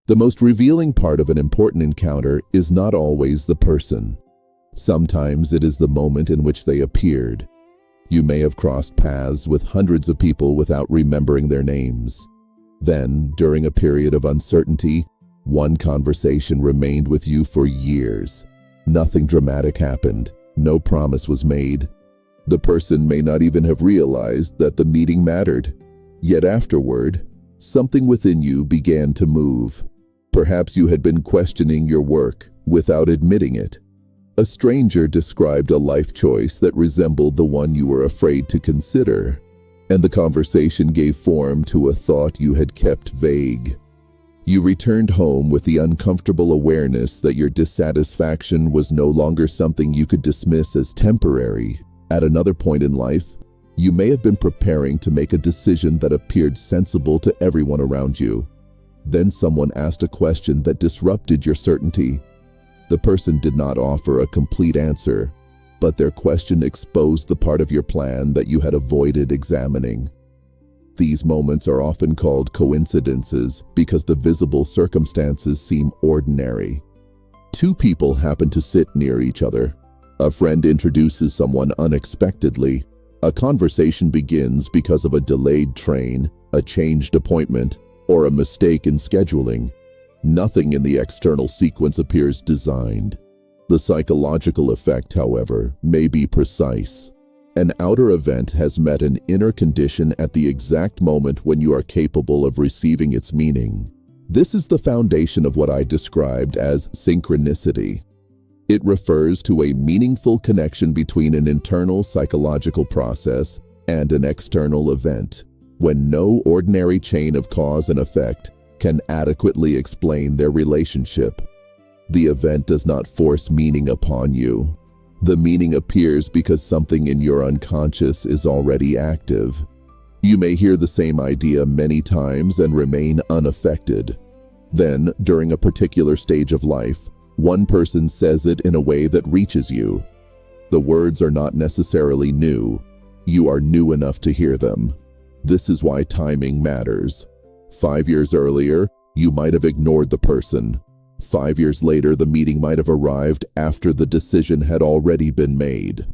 The most revealing part of an important encounter is not always the person. Sometimes it is the moment in which they appeared. You may have crossed paths with hundreds of people without remembering their names. Then, during a period of uncertainty, one conversation remained with you for years. Nothing dramatic happened. No promise was made. The person may not even have realized that the meeting mattered. Yet afterward, something within you began to move. Perhaps you had been questioning your work without admitting it. A stranger described a life choice that resembled the one you were afraid to consider, and the conversation gave form to a thought you had kept vague. You returned home with the uncomfortable awareness that your dissatisfaction was no longer something you could dismiss as temporary. At another point in life, you may have been preparing to make a decision that appeared sensible to everyone around you. Then someone asked a question that disrupted your certainty. The person did not offer a complete answer, but their question exposed the part of your plan that you had avoided examining. These moments are often called coincidences because the visible circumstances seem ordinary. Two people happen to sit near each other. A friend introduces someone unexpectedly. A conversation begins because of a delayed train, a changed appointment, or a mistake in scheduling. Nothing in the external sequence appears designed. The psychological effect, however, may be precise. An outer event has met an inner condition at the exact moment when you are capable of receiving its meaning. This is the foundation of what I described as synchronicity. It refers to a meaningful connection between an internal psychological process and an external event, when no ordinary chain of cause and effect can adequately explain their relationship. The event does not force meaning upon you. The meaning appears because something in your unconscious is already active. You may hear the same idea many times and remain unaffected. Then, during a particular stage of life, one person says it in a way that reaches you. The words are not necessarily new. You are new enough to hear them. This is why timing matters. 5 years earlier, you might have ignored the person. 5 years later, the meeting might have arrived after the decision had already been made.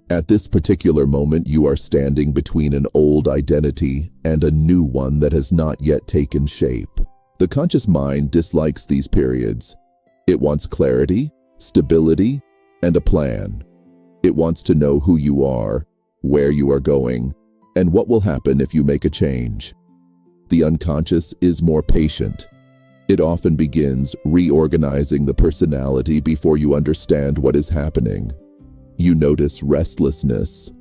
At this particular moment, you are standing between an old identity and a new one that has not yet taken shape. The conscious mind dislikes these periods. It wants clarity, stability, and a plan. It wants to know who you are, where you are going, and what will happen if you make a change. The unconscious is more patient. It often begins reorganizing the personality before you understand what is happening. You notice restlessness.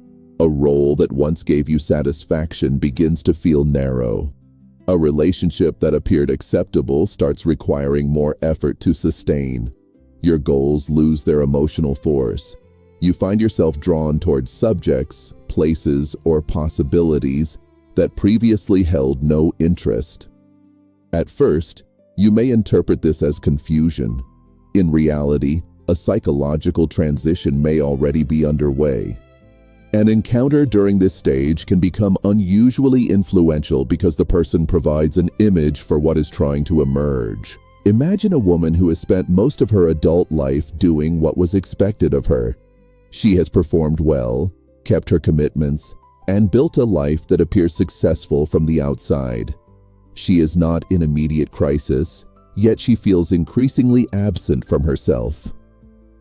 A role that once gave you satisfaction begins to feel narrow. A relationship that appeared acceptable starts requiring more effort to sustain. Your goals lose their emotional force. You find yourself drawn towards subjects, places, or possibilities that previously held no interest. At first, you may interpret this as confusion. In reality, a psychological transition may already be underway. An encounter during this stage can become unusually influential because the person provides an image for what is trying to emerge. Imagine a woman who has spent most of her adult life doing what was expected of her. She has performed well, kept her commitments, and built a life that appears successful from the outside. She is not in immediate crisis, yet she feels increasingly absent from herself.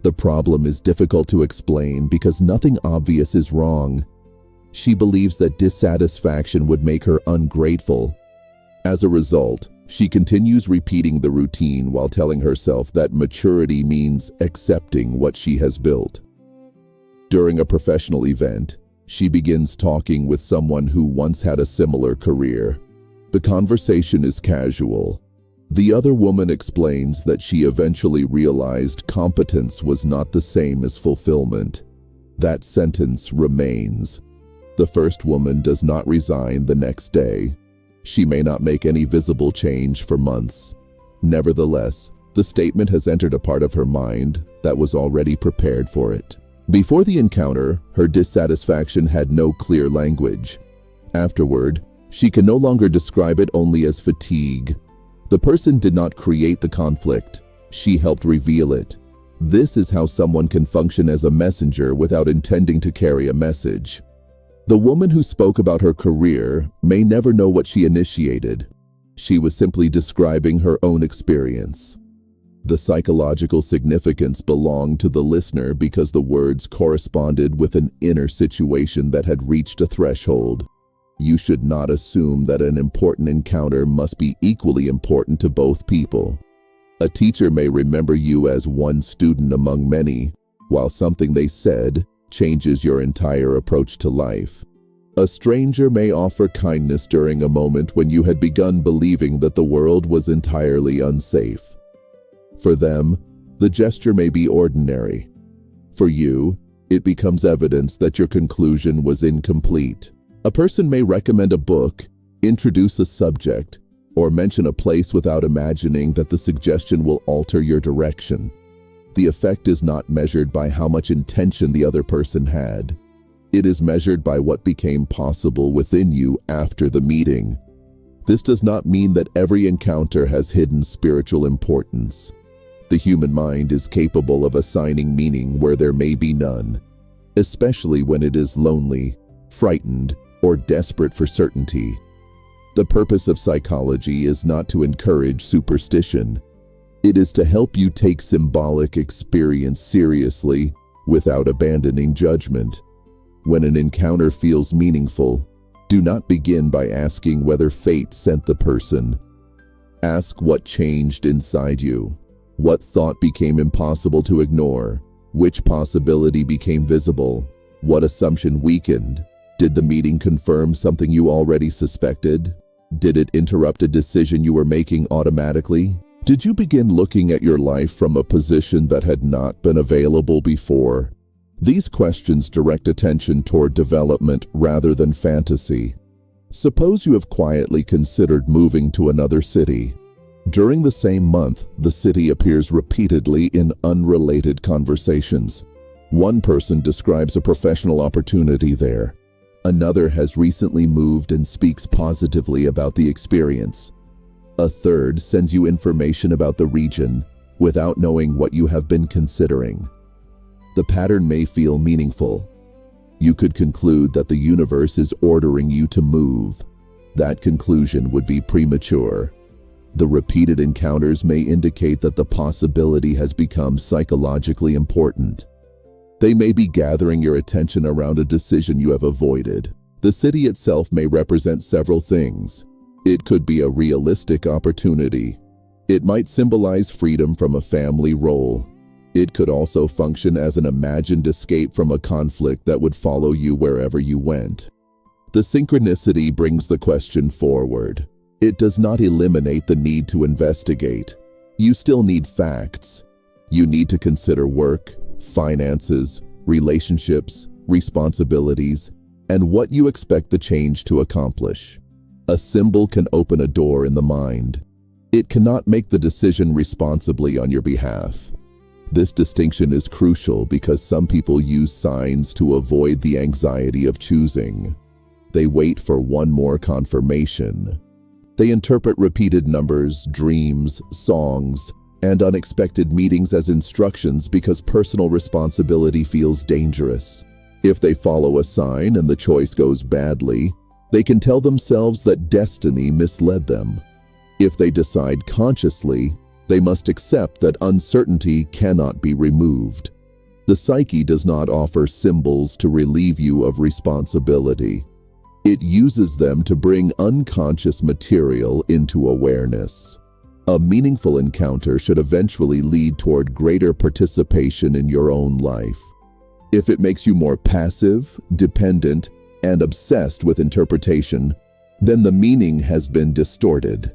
The problem is difficult to explain because nothing obvious is wrong. She believes that dissatisfaction would make her ungrateful. As a result, she continues repeating the routine while telling herself that maturity means accepting what she has built. During a professional event, she begins talking with someone who once had a similar career. The conversation is casual. The other woman explains that she eventually realized competence was not the same as fulfillment. That sentence remains. The first woman does not resign the next day. She may not make any visible change for months. Nevertheless, the statement has entered a part of her mind that was already prepared for it. Before the encounter, her dissatisfaction had no clear language. Afterward, she can no longer describe it only as fatigue. The person did not create the conflict. She helped reveal it. This is how someone can function as a messenger without intending to carry a message. The woman who spoke about her career may never know what she initiated. She was simply describing her own experience. The psychological significance belonged to the listener because the words corresponded with an inner situation that had reached a threshold. You should not assume that an important encounter must be equally important to both people. A teacher may remember you as one student among many, while something they said changes your entire approach to life. A stranger may offer kindness during a moment when you had begun believing that the world was entirely unsafe. For them, the gesture may be ordinary. For you, it becomes evidence that your conclusion was incomplete. A person may recommend a book, introduce a subject, or mention a place without imagining that the suggestion will alter your direction. The effect is not measured by how much intention the other person had. It is measured by what became possible within you after the meeting. This does not mean that every encounter has hidden spiritual importance. The human mind is capable of assigning meaning where there may be none, especially when it is lonely, frightened, or desperate for certainty. The purpose of psychology is not to encourage superstition. It is to help you take symbolic experience seriously without abandoning judgment. When an encounter feels meaningful, do not begin by asking whether fate sent the person. Ask what changed inside you. What thought became impossible to ignore? Which possibility became visible? What assumption weakened? Did the meeting confirm something you already suspected? Did it interrupt a decision you were making automatically? Did you begin looking at your life from a position that had not been available before? These questions direct attention toward development rather than fantasy. Suppose you have quietly considered moving to another city. During the same month, the city appears repeatedly in unrelated conversations. One person describes a professional opportunity there. Another has recently moved and speaks positively about the experience. A third sends you information about the region without knowing what you have been considering. The pattern may feel meaningful. You could conclude that the universe is ordering you to move. That conclusion would be premature. The repeated encounters may indicate that the possibility has become psychologically important. They may be gathering your attention around a decision you have avoided. The city itself may represent several things. It could be a realistic opportunity. It might symbolize freedom from a family role. It could also function as an imagined escape from a conflict that would follow you wherever you went. The synchronicity brings the question forward. It does not eliminate the need to investigate. You still need facts. You need to consider work, finances, relationships, responsibilities, and what you expect the change to accomplish. A symbol can open a door in the mind. It cannot make the decision responsibly on your behalf. This distinction is crucial because some people use signs to avoid the anxiety of choosing. They wait for one more confirmation. They interpret repeated numbers, dreams, songs, and unexpected meetings as instructions because personal responsibility feels dangerous. If they follow a sign and the choice goes badly, they can tell themselves that destiny misled them. If they decide consciously, they must accept that uncertainty cannot be removed. The psyche does not offer symbols to relieve you of responsibility. It uses them to bring unconscious material into awareness. A meaningful encounter should eventually lead toward greater participation in your own life. If it makes you more passive, dependent, and obsessed with interpretation, then the meaning has been distorted.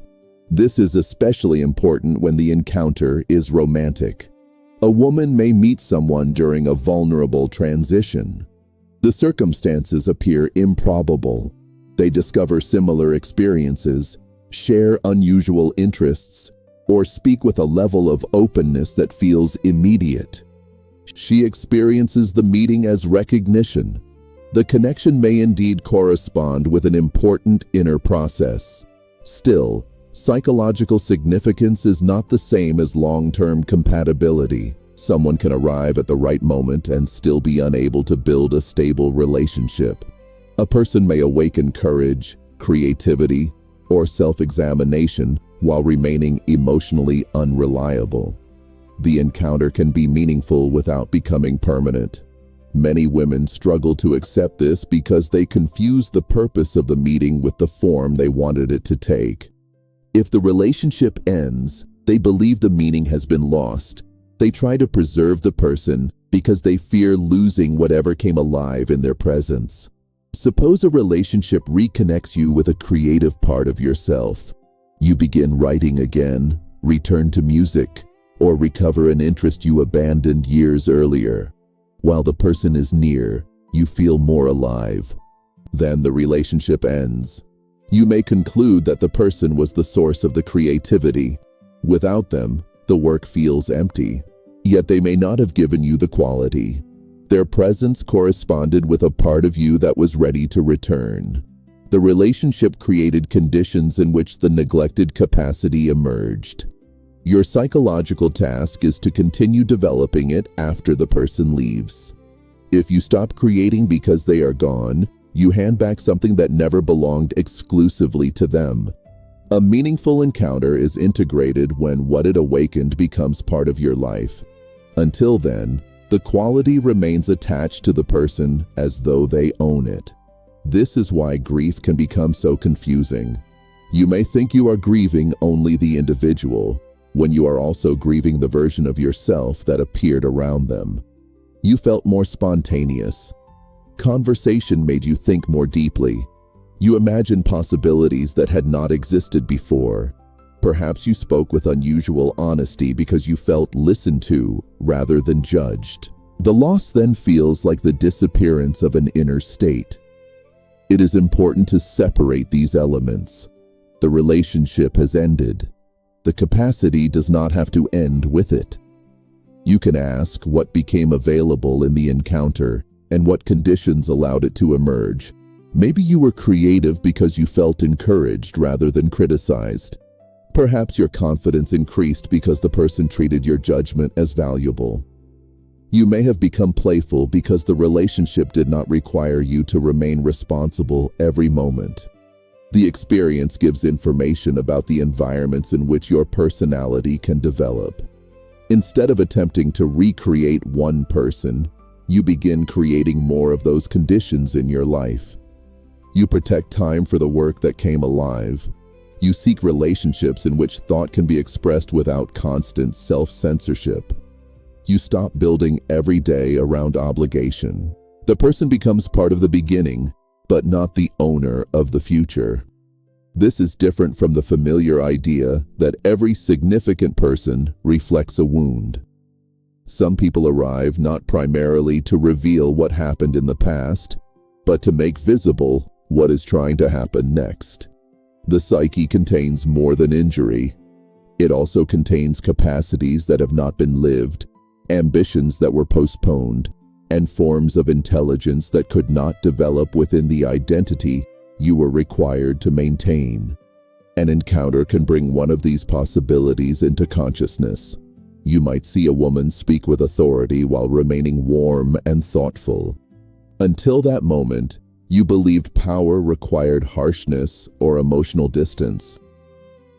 This is especially important when the encounter is romantic. A woman may meet someone during a vulnerable transition. The circumstances appear improbable. They discover similar experiences, share unusual interests, or speak with a level of openness that feels immediate. She experiences the meeting as recognition. The connection may indeed correspond with an important inner process. Still, Psychological significance is not the same as long-term compatibility. Someone can arrive at the right moment and still be unable to build a stable relationship. A person may awaken courage, creativity, or self-examination while remaining emotionally unreliable. The encounter can be meaningful without becoming permanent. Many women struggle to accept this because they confuse the purpose of the meeting with the form they wanted it to take. If the relationship ends, they believe the meaning has been lost. They try to preserve the person because they fear losing whatever came alive in their presence. Suppose a relationship reconnects you with a creative part of yourself. You begin writing again, return to music, or recover an interest you abandoned years earlier. While the person is near, you feel more alive. Then the relationship ends. You may conclude that the person was the source of the creativity. Without them, the work feels empty. Yet they may not have given you the quality. Their presence corresponded with a part of you that was ready to return. The relationship created conditions in which the neglected capacity emerged. Your psychological task is to continue developing it after the person leaves. If you stop creating because they are gone, you hand back something that never belonged exclusively to them. A meaningful encounter is integrated when what it awakened becomes part of your life. Until then, the quality remains attached to the person as though they own it. This is why grief can become so confusing. You may think you are grieving only the individual, when you are also grieving the version of yourself that appeared around them. You felt more spontaneous. Conversation made you think more deeply. You imagined possibilities that had not existed before. Perhaps you spoke with unusual honesty because you felt listened to rather than judged. The loss then feels like the disappearance of an inner state. It is important to separate these elements. The relationship has ended. The capacity does not have to end with it. You can ask what became available in the encounter and what conditions allowed it to emerge. Maybe you were creative because you felt encouraged rather than criticized. Perhaps your confidence increased because the person treated your judgment as valuable. You may have become playful because the relationship did not require you to remain responsible every moment. The experience gives information about the environments in which your personality can develop. Instead of attempting to recreate one person, you begin creating more of those conditions in your life. You protect time for the work that came alive. You seek relationships in which thought can be expressed without constant self-censorship. You stop building every day around obligation. The person becomes part of the beginning, but not the owner of the future. This is different from the familiar idea that every significant person reflects a wound. Some people arrive not primarily to reveal what happened in the past, but to make visible what is trying to happen next. The psyche contains more than injury. It also contains capacities that have not been lived, ambitions that were postponed, and forms of intelligence that could not develop within the identity you were required to maintain. An encounter can bring one of these possibilities into consciousness. You might see a woman speak with authority while remaining warm and thoughtful. Until that moment, you believed power required harshness or emotional distance.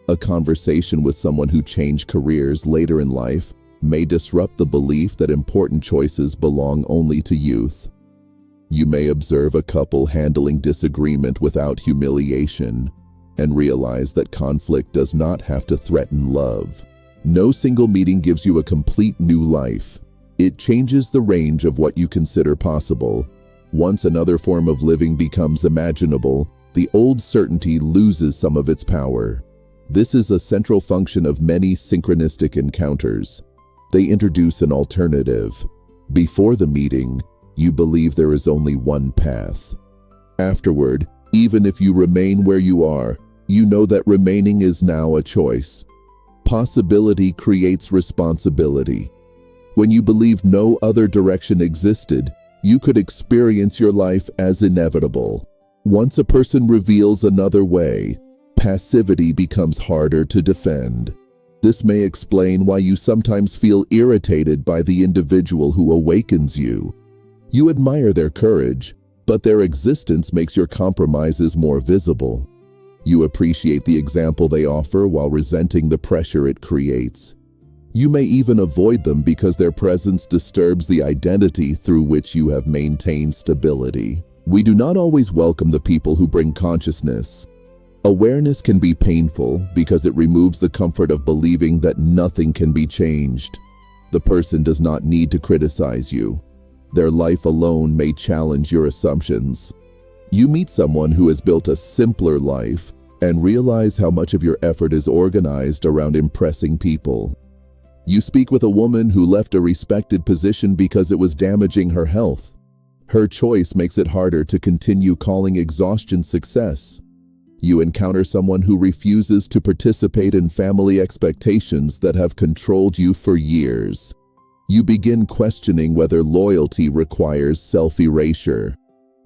A conversation with someone who changed careers later in life may disrupt the belief that important choices belong only to youth. You may observe a couple handling disagreement without humiliation and realize that conflict does not have to threaten love. No single meeting gives you a complete new life. It changes the range of what you consider possible. Once another form of living becomes imaginable, the old certainty loses some of its power. This is a central function of many synchronistic encounters. They introduce an alternative. Before the meeting, you believe there is only one path. Afterward, even if you remain where you are, you know that remaining is now a choice. Possibility creates responsibility. When you believed no other direction existed, you could experience your life as inevitable. Once a person reveals another way, passivity becomes harder to defend. This may explain why you sometimes feel irritated by the individual who awakens you. You admire their courage, but their existence makes your compromises more visible. You appreciate the example they offer while resenting the pressure it creates. You may even avoid them because their presence disturbs the identity through which you have maintained stability. We do not always welcome the people who bring consciousness. Awareness can be painful because it removes the comfort of believing that nothing can be changed. The person does not need to criticize you. Their life alone may challenge your assumptions. You meet someone who has built a simpler life and realize how much of your effort is organized around impressing people. You speak with a woman who left a respected position because it was damaging her health. Her choice makes it harder to continue calling exhaustion success. You encounter someone who refuses to participate in family expectations that have controlled you for years. You begin questioning whether loyalty requires self-erasure.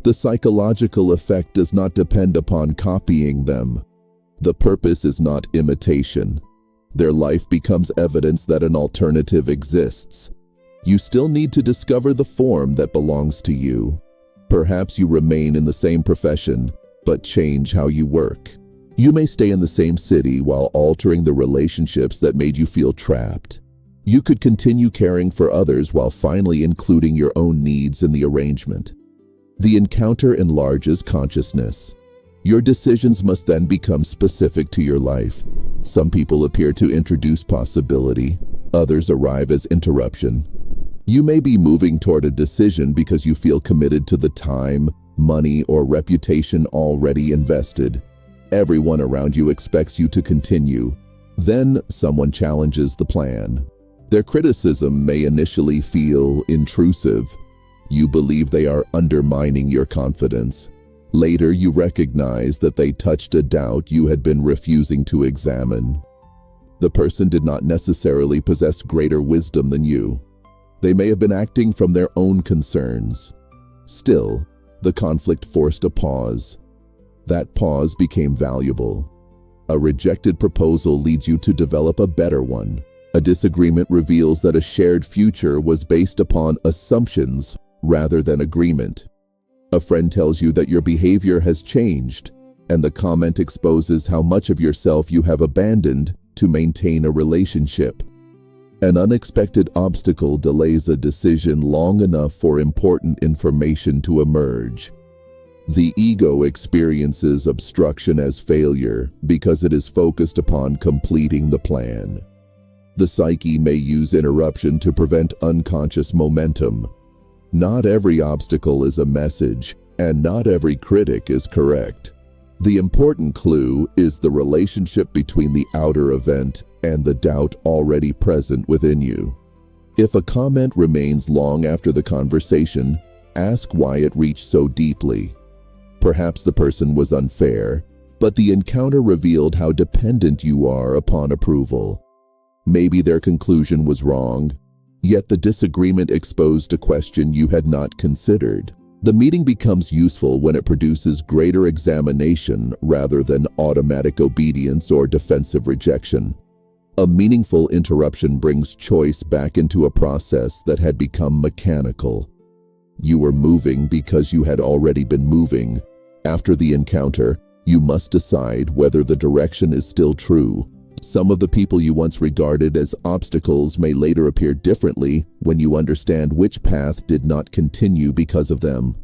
The psychological effect does not depend upon copying them. The purpose is not imitation. Their life becomes evidence that an alternative exists. You still need to discover the form that belongs to you. Perhaps you remain in the same profession, but change how you work. You may stay in the same city while altering the relationships that made you feel trapped. You could continue caring for others while finally including your own needs in the arrangement. The encounter enlarges consciousness. Your decisions must then become specific to your life. Some people appear to introduce possibility, others arrive as interruption. You may be moving toward a decision because you feel committed to the time, money, or reputation already invested. Everyone around you expects you to continue. Then someone challenges the plan. Their criticism may initially feel intrusive. You believe they are undermining your confidence. Later, you recognize that they touched a doubt you had been refusing to examine. The person did not necessarily possess greater wisdom than you. They may have been acting from their own concerns. Still, the conflict forced a pause. That pause became valuable. A rejected proposal leads you to develop a better one. A disagreement reveals that a shared future was based upon assumptions rather than agreement. A friend tells you that your behavior has changed, and the comment exposes how much of yourself you have abandoned to maintain a relationship. An unexpected obstacle delays a decision long enough for important information to emerge. The ego experiences obstruction as failure because it is focused upon completing the plan. The psyche may use interruption to prevent unconscious momentum. Not every obstacle is a message, and not every critic is correct. The important clue is the relationship between the outer event and the doubt already present within you. If a comment remains long after the conversation, ask why it reached so deeply. Perhaps the person was unfair, but the encounter revealed how dependent you are upon approval. Maybe their conclusion was wrong, yet the disagreement exposed a question you had not considered. The meeting becomes useful when it produces greater examination rather than automatic obedience or defensive rejection. A meaningful interruption brings choice back into a process that had become mechanical. You were moving because you had already been moving. After the encounter, you must decide whether the direction is still true. Some of the people you once regarded as obstacles may later appear differently when you understand which path did not continue because of them.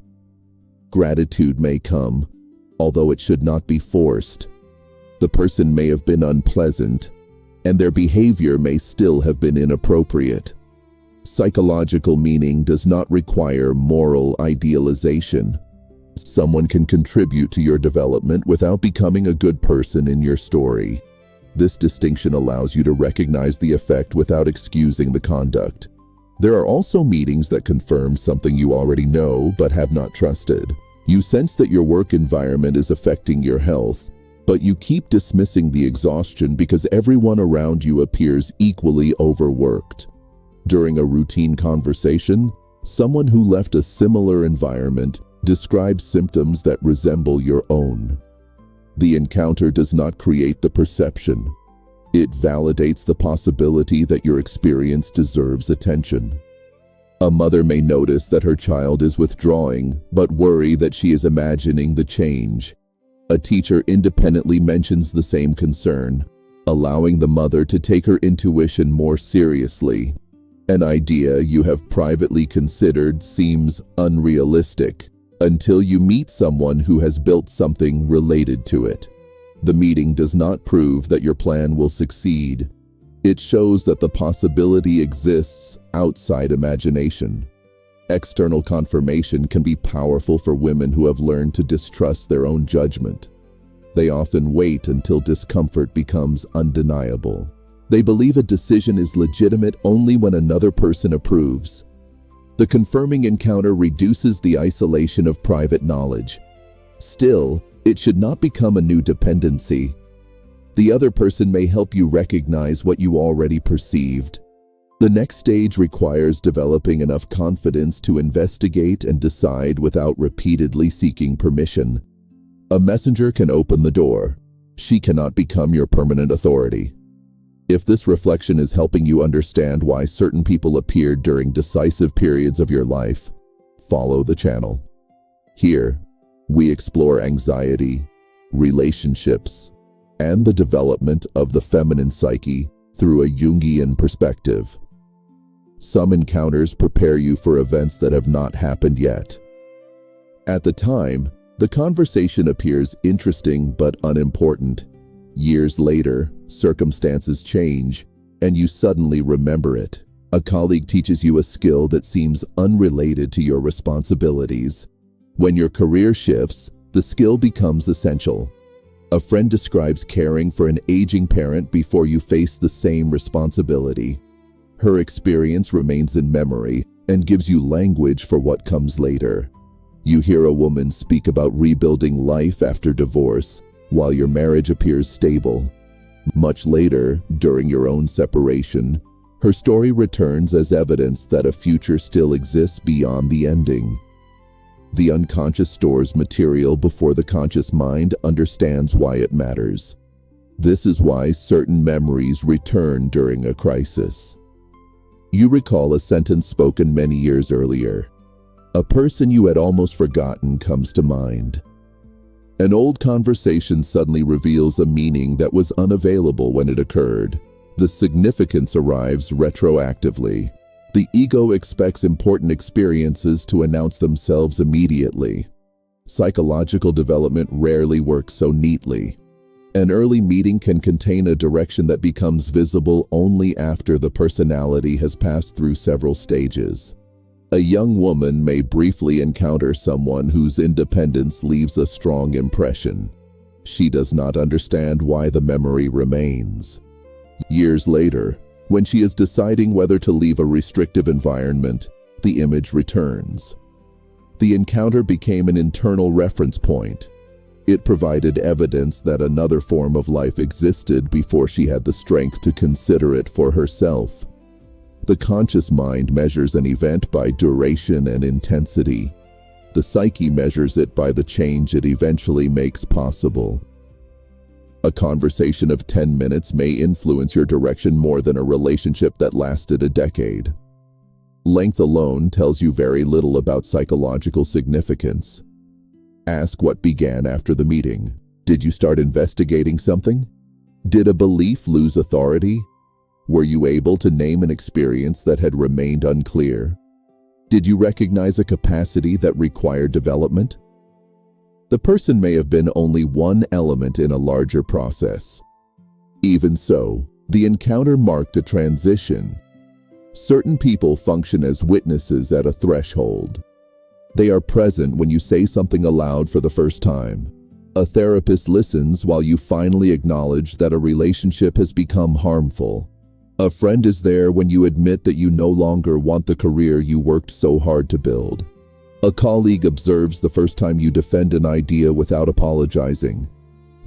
Gratitude may come, although it should not be forced. The person may have been unpleasant, and their behavior may still have been inappropriate. Psychological meaning does not require moral idealization. Someone can contribute to your development without becoming a good person in your story. This distinction allows you to recognize the effect without excusing the conduct. There are also meetings that confirm something you already know but have not trusted. You sense that your work environment is affecting your health, but you keep dismissing the exhaustion because everyone around you appears equally overworked. During a routine conversation, someone who left a similar environment describes symptoms that resemble your own. The encounter does not create the perception. It validates the possibility that your experience deserves attention. A mother may notice that her child is withdrawing, but worry that she is imagining the change. A teacher independently mentions the same concern, allowing the mother to take her intuition more seriously. An idea you have privately considered seems unrealistic until you meet someone who has built something related to it. The meeting does not prove that your plan will succeed. It shows that the possibility exists outside imagination. External confirmation can be powerful for women who have learned to distrust their own judgment. They often wait until discomfort becomes undeniable. They believe a decision is legitimate only when another person approves. The confirming encounter reduces the isolation of private knowledge. Still, it should not become a new dependency. The other person may help you recognize what you already perceived. The next stage requires developing enough confidence to investigate and decide without repeatedly seeking permission. A messenger can open the door. She cannot become your permanent authority. If this reflection is helping you understand why certain people appeared during decisive periods of your life, follow the channel. Here, we explore anxiety, relationships, and the development of the feminine psyche through a Jungian perspective. Some encounters prepare you for events that have not happened yet. At the time, the conversation appears interesting but unimportant. Years later, circumstances change, and you suddenly remember it. A colleague teaches you a skill that seems unrelated to your responsibilities. When your career shifts, the skill becomes essential. A friend describes caring for an aging parent before you face the same responsibility. Her experience remains in memory and gives you language for what comes later. You hear a woman speak about rebuilding life after divorce, while your marriage appears stable. Much later, during your own separation, her story returns as evidence that a future still exists beyond the ending. The unconscious stores material before the conscious mind understands why it matters. This is why certain memories return during a crisis. You recall a sentence spoken many years earlier. A person you had almost forgotten comes to mind. An old conversation suddenly reveals a meaning that was unavailable when it occurred. The significance arrives retroactively. The ego expects important experiences to announce themselves immediately. Psychological development rarely works so neatly. An early meeting can contain a direction that becomes visible only after the personality has passed through several stages. A young woman may briefly encounter someone whose independence leaves a strong impression. She does not understand why the memory remains. Years later, when she is deciding whether to leave a restrictive environment, the image returns. The encounter became an internal reference point. It provided evidence that another form of life existed before she had the strength to consider it for herself. The conscious mind measures an event by duration and intensity. The psyche measures it by the change it eventually makes possible. A conversation of 10 minutes may influence your direction more than a relationship that lasted a decade. Length alone tells you very little about psychological significance. Ask what began after the meeting. Did you start investigating something? Did a belief lose authority? Were you able to name an experience that had remained unclear? Did you recognize a capacity that required development? The person may have been only one element in a larger process. Even so, the encounter marked a transition. Certain people function as witnesses at a threshold. They are present when you say something aloud for the first time. A therapist listens while you finally acknowledge that a relationship has become harmful. A friend is there when you admit that you no longer want the career you worked so hard to build. A colleague observes the first time you defend an idea without apologizing.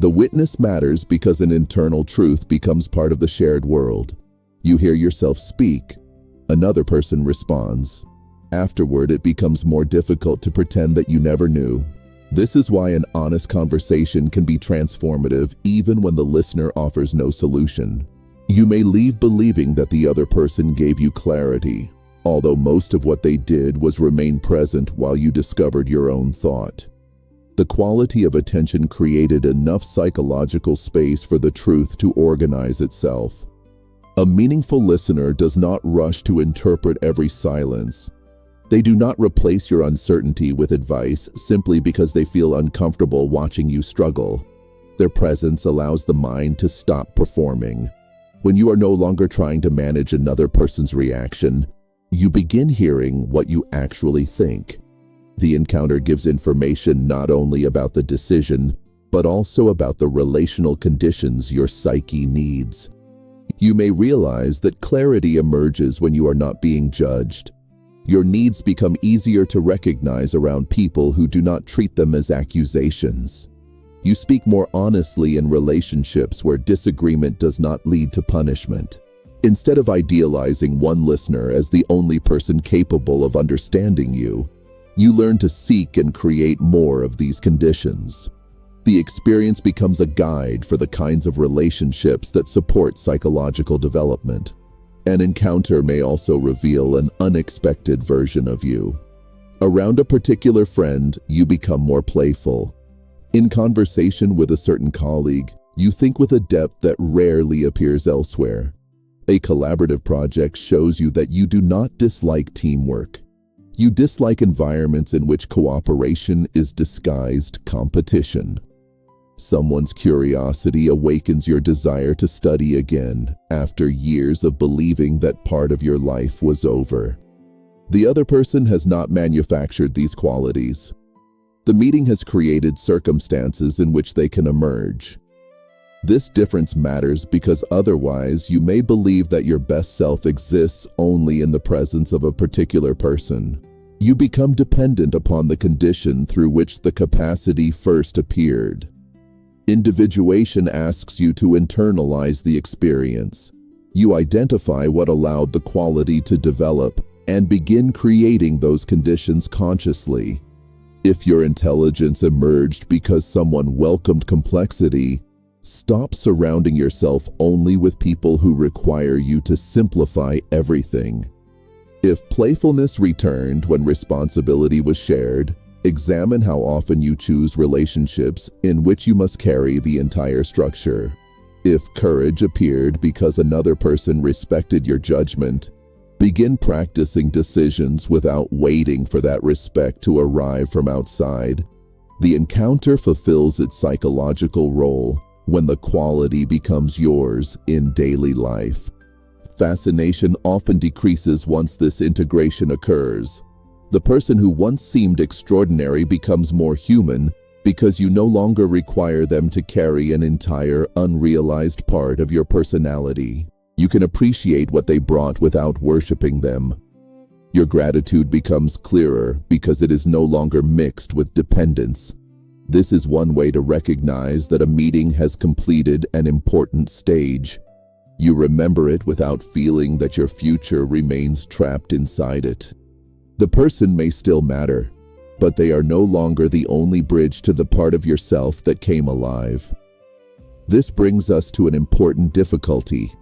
The witness matters because an internal truth becomes part of the shared world. You hear yourself speak. Another person responds. Afterward, it becomes more difficult to pretend that you never knew. This is why an honest conversation can be transformative even when the listener offers no solution. You may leave believing that the other person gave you clarity, although most of what they did was remain present while you discovered your own thought. The quality of attention created enough psychological space for the truth to organize itself. A meaningful listener does not rush to interpret every silence. They do not replace your uncertainty with advice simply because they feel uncomfortable watching you struggle. Their presence allows the mind to stop performing. When you are no longer trying to manage another person's reaction, you begin hearing what you actually think. The encounter gives information not only about the decision, but also about the relational conditions your psyche needs. You may realize that clarity emerges when you are not being judged. Your needs become easier to recognize around people who do not treat them as accusations. You speak more honestly in relationships where disagreement does not lead to punishment. Instead of idealizing one listener as the only person capable of understanding you, you learn to seek and create more of these conditions. The experience becomes a guide for the kinds of relationships that support psychological development. An encounter may also reveal an unexpected version of you. Around a particular friend, you become more playful. In conversation with a certain colleague, you think with a depth that rarely appears elsewhere. A collaborative project shows you that you do not dislike teamwork. You dislike environments in which cooperation is disguised competition. Someone's curiosity awakens your desire to study again after years of believing that part of your life was over. The other person has not manufactured these qualities. The meeting has created circumstances in which they can emerge. This difference matters because otherwise you may believe that your best self exists only in the presence of a particular person. You become dependent upon the condition through which the capacity first appeared. Individuation asks you to internalize the experience. You identify what allowed the quality to develop and begin creating those conditions consciously. If your intelligence emerged because someone welcomed complexity, stop surrounding yourself only with people who require you to simplify everything. If playfulness returned when responsibility was shared, examine how often you choose relationships in which you must carry the entire structure. If courage appeared because another person respected your judgment, begin practicing decisions without waiting for that respect to arrive from outside. The encounter fulfills its psychological role when the quality becomes yours in daily life. Fascination often decreases once this integration occurs. The person who once seemed extraordinary becomes more human because you no longer require them to carry an entire unrealized part of your personality. You can appreciate what they brought without worshiping them. Your gratitude becomes clearer because it is no longer mixed with dependence. This is one way to recognize that a meeting has completed an important stage. You remember it without feeling that your future remains trapped inside it. The person may still matter, but they are no longer the only bridge to the part of yourself that came alive. This brings us to an important difficulty.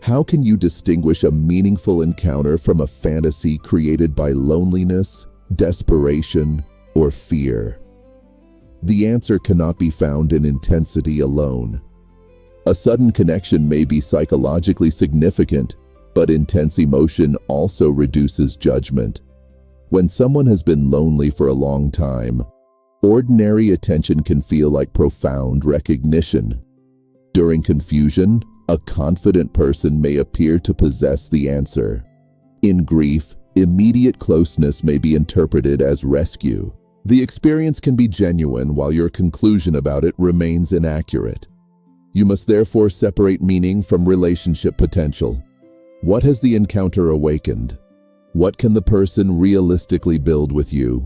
How can you distinguish a meaningful encounter from a fantasy created by loneliness, desperation, or fear? The answer cannot be found in intensity alone. A sudden connection may be psychologically significant, but intense emotion also reduces judgment. When someone has been lonely for a long time, ordinary attention can feel like profound recognition. During confusion, a confident person may appear to possess the answer. In grief, immediate closeness may be interpreted as rescue. The experience can be genuine while your conclusion about it remains inaccurate. You must therefore separate meaning from relationship potential. What has the encounter awakened? What can the person realistically build with you?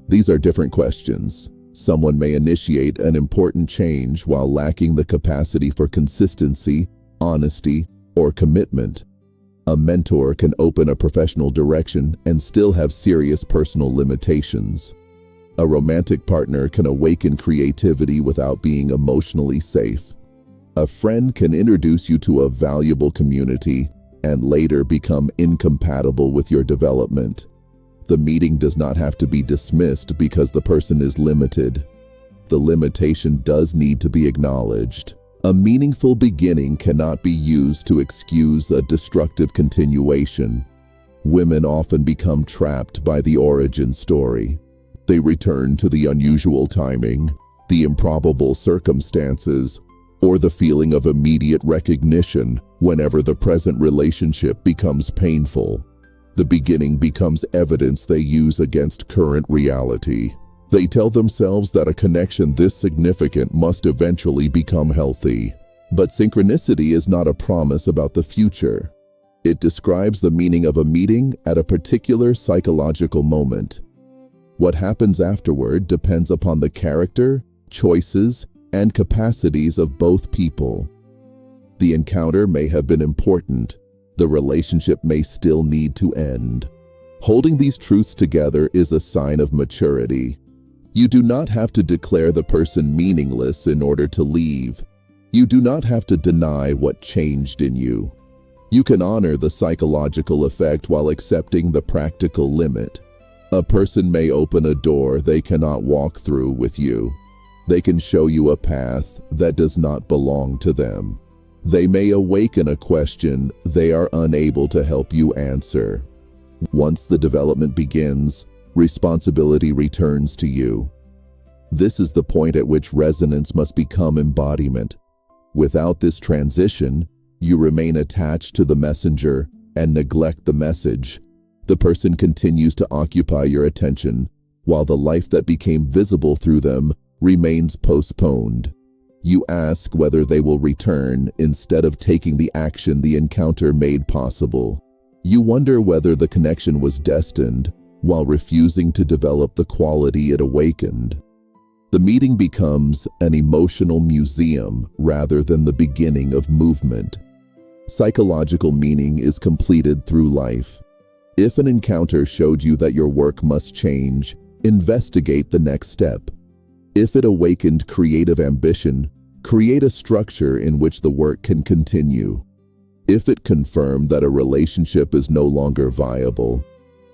These are different questions. Someone may initiate an important change while lacking the capacity for consistency, honesty, or commitment. A mentor can open a professional direction and still have serious personal limitations. A romantic partner can awaken creativity without being emotionally safe. A friend can introduce you to a valuable community and later become incompatible with your development. The meeting does not have to be dismissed because the person is limited. The limitation does need to be acknowledged. A meaningful beginning cannot be used to excuse a destructive continuation. Women often become trapped by the origin story. They return to the unusual timing, the improbable circumstances, or the feeling of immediate recognition whenever the present relationship becomes painful. The beginning becomes evidence they use against current reality. They tell themselves that a connection this significant must eventually become healthy. But synchronicity is not a promise about the future. It describes the meaning of a meeting at a particular psychological moment. What happens afterward depends upon the character, choices, and capacities of both people. The encounter may have been important. The relationship may still need to end. Holding these truths together is a sign of maturity. You do not have to declare the person meaningless in order to leave. You do not have to deny what changed in you. You can honor the psychological effect while accepting the practical limit. A person may open a door they cannot walk through with you. They can show you a path that does not belong to them. They may awaken a question they are unable to help you answer. Once the development begins, responsibility returns to you. This is the point at which resonance must become embodiment. Without this transition, you remain attached to the messenger and neglect the message. The person continues to occupy your attention, while the life that became visible through them remains postponed. You ask whether they will return instead of taking the action the encounter made possible. You wonder whether the connection was destined, while refusing to develop the quality it awakened. The meeting becomes an emotional museum rather than the beginning of movement. Psychological meaning is completed through life. If an encounter showed you that your work must change, investigate the next step. If it awakened creative ambition, create a structure in which the work can continue. If it confirmed that a relationship is no longer viable,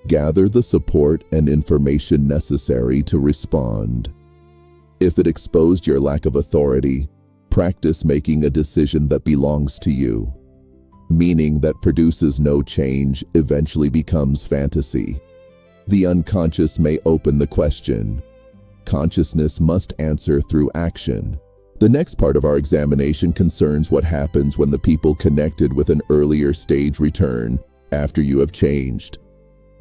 gather the support and information necessary to respond. If it exposed your lack of authority, practice making a decision that belongs to you. Meaning that produces no change eventually becomes fantasy. The unconscious may open the question. Consciousness must answer through action. The next part of our examination concerns what happens when the people connected with an earlier stage return after you have changed.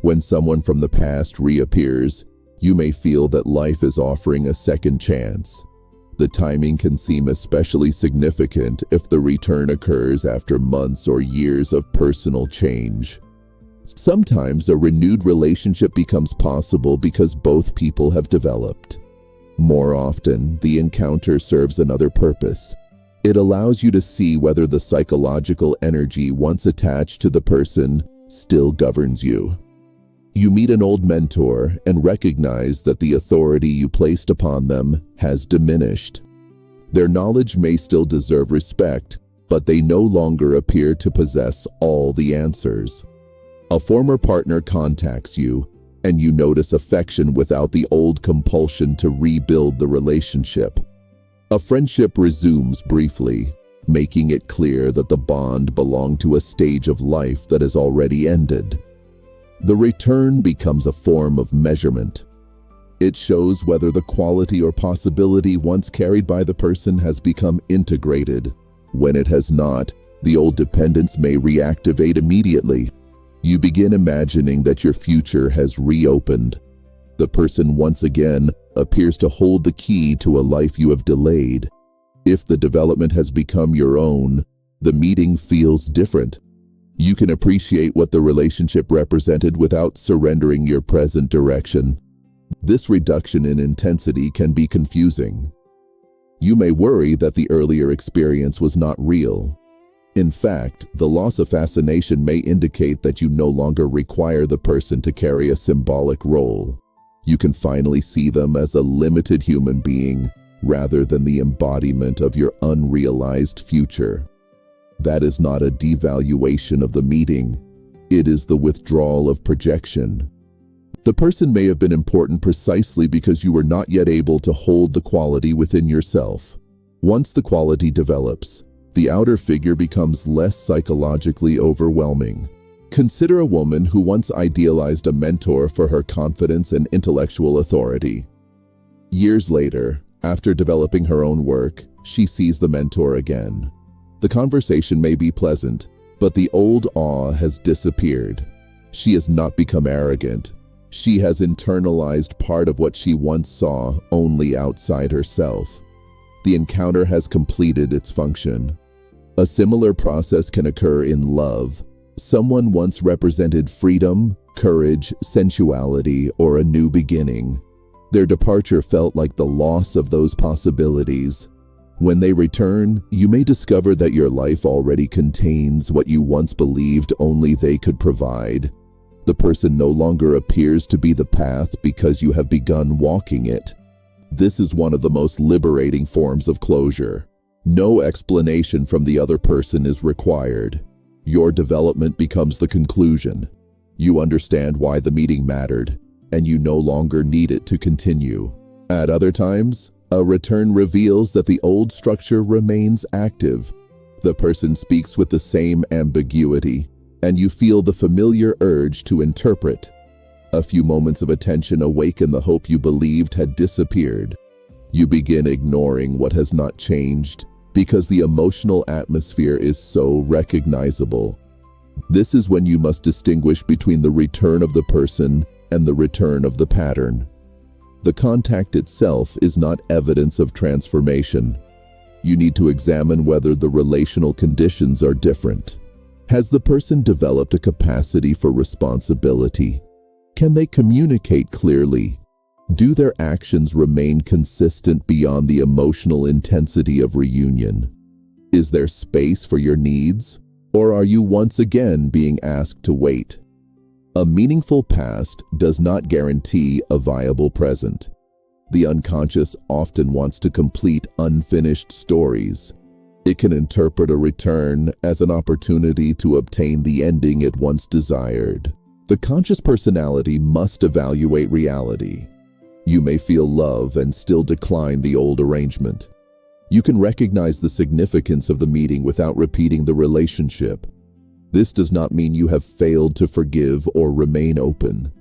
When someone from the past reappears, you may feel that life is offering a second chance. The timing can seem especially significant if the return occurs after months or years of personal change. Sometimes a renewed relationship becomes possible because both people have developed. More often, the encounter serves another purpose. It allows you to see whether the psychological energy once attached to the person still governs you. You meet an old mentor and recognize that the authority you placed upon them has diminished. Their knowledge may still deserve respect, but they no longer appear to possess all the answers. A former partner contacts you, and you notice affection without the old compulsion to rebuild the relationship. A friendship resumes briefly, making it clear that the bond belonged to a stage of life that has already ended. The return becomes a form of measurement. It shows whether the quality or possibility once carried by the person has become integrated. When it has not, the old dependence may reactivate immediately. You begin imagining that your future has reopened. The person once again appears to hold the key to a life you have delayed. If the development has become your own, the meeting feels different. You can appreciate what the relationship represented without surrendering your present direction. This reduction in intensity can be confusing. You may worry that the earlier experience was not real. In fact, the loss of fascination may indicate that you no longer require the person to carry a symbolic role. You can finally see them as a limited human being rather than the embodiment of your unrealized future. That is not a devaluation of the meeting. It is the withdrawal of projection. The person may have been important precisely because you were not yet able to hold the quality within yourself. Once the quality develops, the outer figure becomes less psychologically overwhelming. Consider a woman who once idealized a mentor for her confidence and intellectual authority. Years later, after developing her own work, she sees the mentor again. The conversation may be pleasant, but the old awe has disappeared. She has not become arrogant. She has internalized part of what she once saw only outside herself. The encounter has completed its function. A similar process can occur in love. Someone once represented freedom, courage, sensuality, or a new beginning. Their departure felt like the loss of those possibilities. When they return, you may discover that your life already contains what you once believed only they could provide. The person no longer appears to be the path because you have begun walking it. This is one of the most liberating forms of closure. No explanation from the other person is required. Your development becomes the conclusion. You understand why the meeting mattered, and you no longer need it to continue. At other times, a return reveals that the old structure remains active. The person speaks with the same ambiguity, and you feel the familiar urge to interpret. A few moments of attention awaken the hope you believed had disappeared. You begin ignoring what has not changed because the emotional atmosphere is so recognizable. This is when you must distinguish between the return of the person and the return of the pattern. The contact itself is not evidence of transformation. You need to examine whether the relational conditions are different. Has the person developed a capacity for responsibility? Can they communicate clearly? Do their actions remain consistent beyond the emotional intensity of reunion? Is there space for your needs, or are you once again being asked to wait? A meaningful past does not guarantee a viable present. The unconscious often wants to complete unfinished stories. It can interpret a return as an opportunity to obtain the ending it once desired. The conscious personality must evaluate reality. You may feel love and still decline the old arrangement. You can recognize the significance of the meeting without repeating the relationship. This does not mean you have failed to forgive or remain open.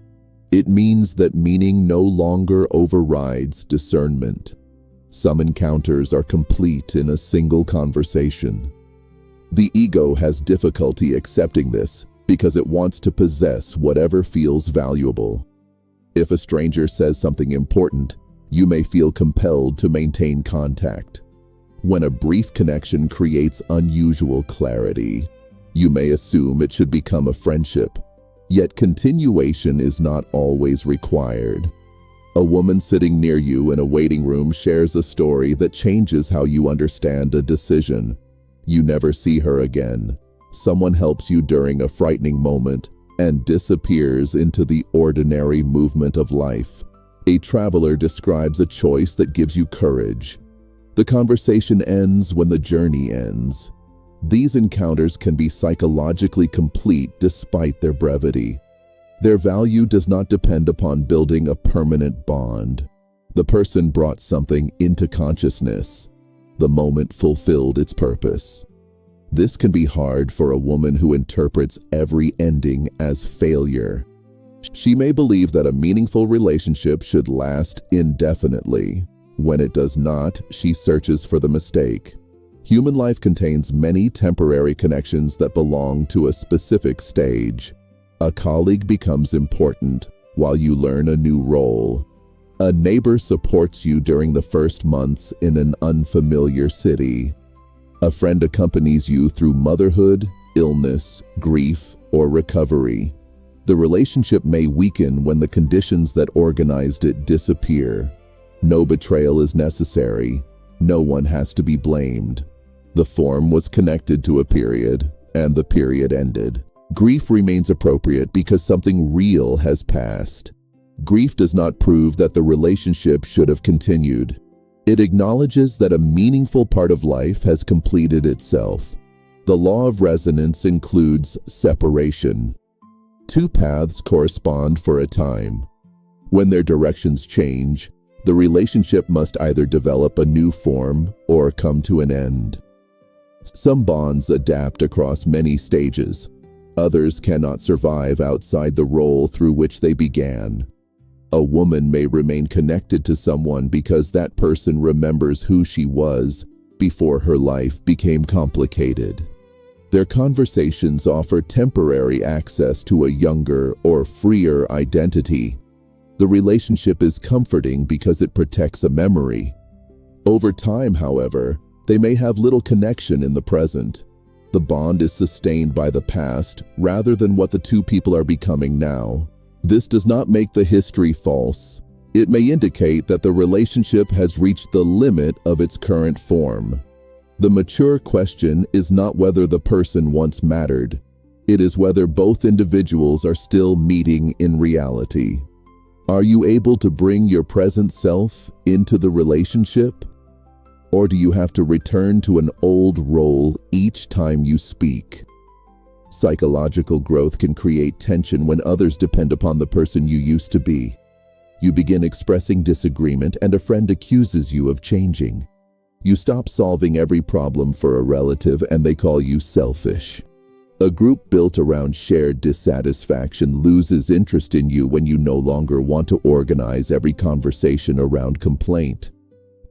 It means that meaning no longer overrides discernment. Some encounters are complete in a single conversation. The ego has difficulty accepting this because it wants to possess whatever feels valuable. If a stranger says something important, you may feel compelled to maintain contact. When a brief connection creates unusual clarity, you may assume it should become a friendship. Yet continuation is not always required. A woman sitting near you in a waiting room shares a story that changes how you understand a decision. You never see her again. Someone helps you during a frightening moment and disappears into the ordinary movement of life. A traveler describes a choice that gives you courage. The conversation ends when the journey ends. These encounters can be psychologically complete despite their brevity. Their value does not depend upon building a permanent bond. The person brought something into consciousness. The moment fulfilled its purpose. This can be hard for a woman who interprets every ending as failure. She may believe that a meaningful relationship should last indefinitely. When it does not, she searches for the mistake. Human life contains many temporary connections that belong to a specific stage. A colleague becomes important while you learn a new role. A neighbor supports you during the first months in an unfamiliar city. A friend accompanies you through motherhood, illness, grief, or recovery. The relationship may weaken when the conditions that organized it disappear. No betrayal is necessary. No one has to be blamed. The form was connected to a period, and the period ended. Grief remains appropriate because something real has passed. Grief does not prove that the relationship should have continued. It acknowledges that a meaningful part of life has completed itself. The law of resonance includes separation. Two paths correspond for a time. When their directions change, the relationship must either develop a new form or come to an end. Some bonds adapt across many stages. Others cannot survive outside the role through which they began. A woman may remain connected to someone because that person remembers who she was before her life became complicated. Their conversations offer temporary access to a younger or freer identity. The relationship is comforting because it protects a memory. Over time, however, they may have little connection in the present. The bond is sustained by the past rather than what the two people are becoming now. This does not make the history false. It may indicate that the relationship has reached the limit of its current form. The mature question is not whether the person once mattered. It is whether both individuals are still meeting in reality. Are you able to bring your present self into the relationship? Or do you have to return to an old role each time you speak? Psychological growth can create tension when others depend upon the person you used to be. You begin expressing disagreement and a friend accuses you of changing. You stop solving every problem for a relative and they call you selfish. A group built around shared dissatisfaction loses interest in you when you no longer want to organize every conversation around complaint.